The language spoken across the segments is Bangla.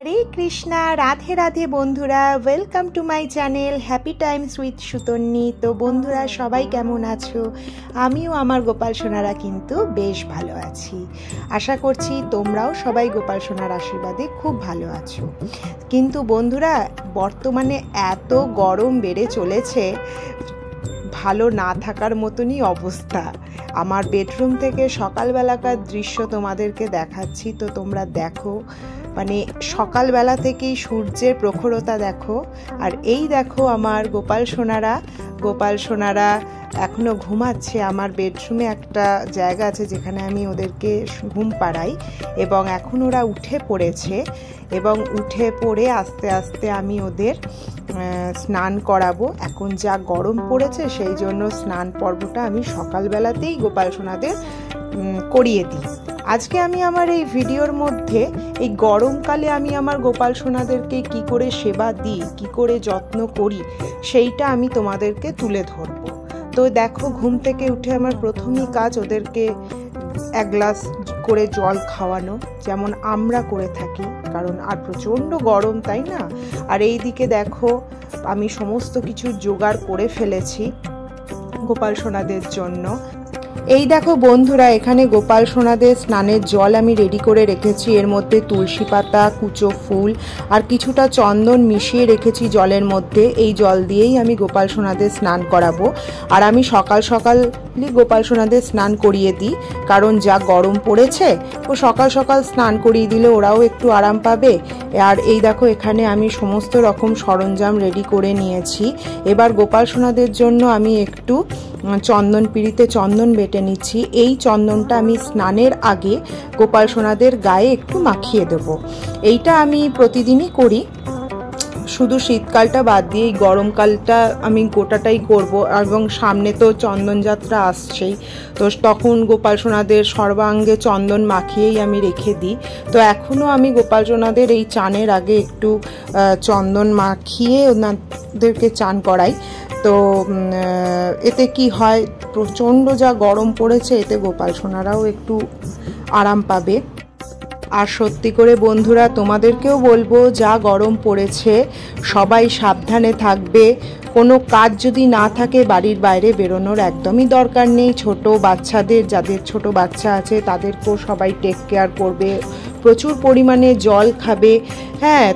हरे कृष्णा राधे राधे बंधुरा welcome to my channel happy times with Sutanni. तो बंधुरा सबाई केमन आछो? आमिও আমার গোপাল সোনারা কিন্তু বেশ ভালো আছি। আশা করছি তোমরাও সবাই গোপাল সোনার আশীর্বাদে খুব ভালো আছো। কিন্তু বন্ধুরা বর্তমানে এত গরম বেড়ে চলেছে, ভালো না থাকার মতনই অবস্থা। আমার বেডরুম থেকে সকালবেলাকার দৃশ্য তোমাদেরকে দেখাচ্ছি, তো তোমরা দেখো। মানে সকালবেলা থেকেই সূর্যের প্রখরতা দেখো। আর এই দেখো আমার গোপাল সোনারা এখনো ঘুমাচ্ছে। আমার বেডরুমে একটা জায়গা আছে যেখানে আমি ওদেরকে ঘুম পাড়াই, এবং এখন ওরা উঠে পড়েছে, এবং উঠে পড়ে আস্তে আস্তে আমি ওদের স্নান করাবো। এখন যা গরম পড়েছে সেই জন্য স্নান পর্বটা আমি সকালবেলাতেই গোপাল সোনাদের করিয়ে দিই। আজকে আমি আমার এই ভিডিওর মধ্যে এই গরমকালে আমি আমার গোপাল সোনাদেরকে কি করে সেবা দিই, কি করে যত্ন করি, সেইটা আমি তোমাদেরকে তুলে ধরবো। তো দেখো, ঘুম থেকে উঠে আমার প্রথমই কাজ ওদেরকে এক গ্লাস করে জল খাওয়ানো, যেমন আমরা করে থাকি, কারণ আর প্রচণ্ড গরম, তাই না? আর এই দিকে দেখো আমি সমস্ত কিছু জোগাড় করে ফেলেছি গোপাল সোনাদের জন্য। এই দেখো বন্ধুরা, এখানে গোপাল সোনাদের স্নানের জল আমি রেডি করে রেখেছি। এর মধ্যে তুলসী পাতা, কুচো ফুল আর কিছুটা চন্দন মিশিয়ে রেখেছি জলের মধ্যে। এই জল দিয়েই আমি গোপাল সোনাদের স্নান করাবো। আর আমি সকাল সকালই গোপাল সোনাদের স্নান করিয়ে দিই, কারণ যা গরম পড়েছে, ও সকাল সকাল স্নান করিয়ে দিলে ওরাও একটু আরাম পাবে। আর এই দেখো এখানে আমি সমস্ত রকম সরঞ্জাম রেডি করে নিয়েছি। এবার গোপাল সোনাদের জন্য আমি একটু চন্দন পিঁড়িতে চন্দন বেটে নিচ্ছি। এই চন্দনটা আমি স্নানের আগে গোপাল সোনাদের গায়ে একটু মাখিয়ে দেব। এইটা আমি প্রতিদিনই করি, শুধু শীতকালটা বাদ দিয়ে এই গরমকালটা আমি গোটাটাই করব। এবং সামনে তো চন্দন যাত্রা আসছেই, তো তখন গোপাল সোনাদের সর্বাঙ্গে চন্দন মাখিয়েই আমি রেখে দিই। তো এখনও আমি গোপাল সোনাদের এই চানের আগে একটু চন্দন মাখিয়ে ওনাদেরকে চান করাই। তো এতে কি হয়, প্রচণ্ড যা গরম পড়েছে, এতে গোপাল সোনারাও একটু আরাম পাবে। আর সত্যি করে বন্ধুরা তোমাদেরকেও বলবো, যা গরম পড়েছে সবাই সাবধানে থাকবে। কোনো কাজ যদি না থাকে বাড়ির বাইরে বেরোনোর একদমই দরকার নেই। ছোট বাচ্চাদের, যাদের ছোট বাচ্চা আছে তাদেরকেও সবাই টেক কেয়ার করবে, প্রচুর পরিমাণে জল খাবে। হ্যাঁ,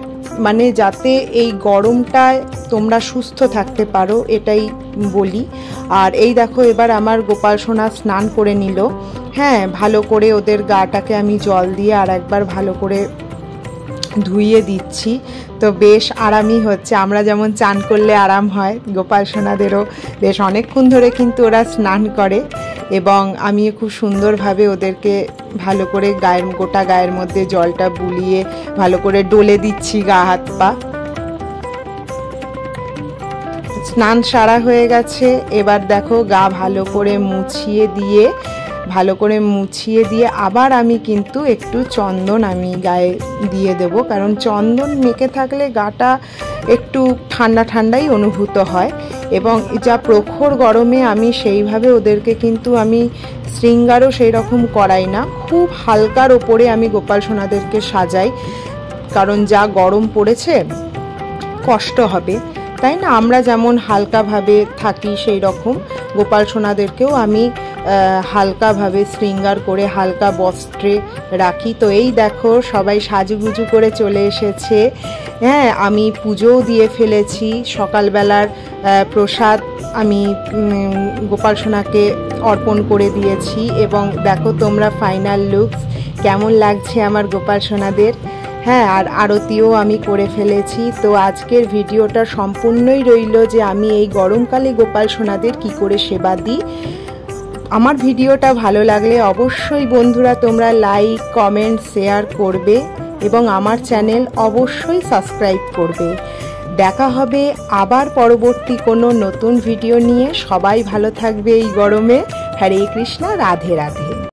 মানে যাতে এই গরমটায় তোমরা সুস্থ থাকতে পারো, এটাই বলি। আর এই দেখো এবার আমার গোপাল সোনা স্নান করে নিল। হ্যাঁ, ভালো করে ওদের গাটাকে আমি জল দিয়ে আর একবার ভালো করে ধুইয়ে দিচ্ছি। তো বেশ আরামই হচ্ছে। আমরা যেমন চান করলে আরাম হয়, গোপাল সোনাদেরও বেশ অনেকক্ষণ ধরে কিন্তু ওরা স্নান করে, এবং আমি খুব সুন্দরভাবে ওদেরকে ভালো করে গোটা গায়ের মধ্যে জলটা বুলিয়ে ভালো করে ডলে দিচ্ছি গা হাত পা। স্নান সারা হয়ে গেছে। এবার দেখো গা ভালো করে মুছিয়ে দিয়ে আবার আমি কিন্তু একটু চন্দন আমি গায়ে দিয়ে দেব, কারণ চন্দন মেখে থাকলে গাটা একটু ঠান্ডা ঠান্ডাই অনুভূত হয়। এবং যা প্রখর গরমে আমি সেইভাবে ওদেরকে কিন্তু আমি শৃঙ্গারও সেই রকম করাই না, খুব হালকার ওপরে আমি গোপাল সোনাদেরকে সাজাই, কারণ যা গরম পড়েছে কষ্ট হবে, তাই না? আমরা যেমন হালকাভাবে থাকি সেই রকম গোপাল সোনাদেরকেও আমি হালকাভাবে শৃঙ্গার করে হালকা বস্ত্রে রাখি। তো এই দেখো সবাই সাজুগুজু করে চলে এসেছে। হ্যাঁ, আমি পুজোও দিয়ে ফেলেছি। সকালবেলার প্রসাদ আমি গোপাল সোনাকে অর্পণ করে দিয়েছি। এবং দেখো তোমরা ফাইনাল লুকস কেমন লাগছে আমার গোপাল সোনাদের। হ্যাঁ, আর আরতিও আমি করে ফেলেছি। তো আজকের ভিডিওটা সম্পূর্ণই রইল যে আমি এই গরমকালে গোপাল সোনাদের কি করে সেবা দিই। আমার ভিডিওটা ভালো লাগলে অবশ্যই বন্ধুরা তোমরা লাইক, কমেন্ট, শেয়ার করবে, এবং আমার চ্যানেল অবশ্যই সাবস্ক্রাইব করবে। দেখা হবে আবার পরবর্তী কোনো নতুন ভিডিও নিয়ে। সবাই ভালো থাকবে এই গরমে। হরে কৃষ্ণ, রাধে রাধে।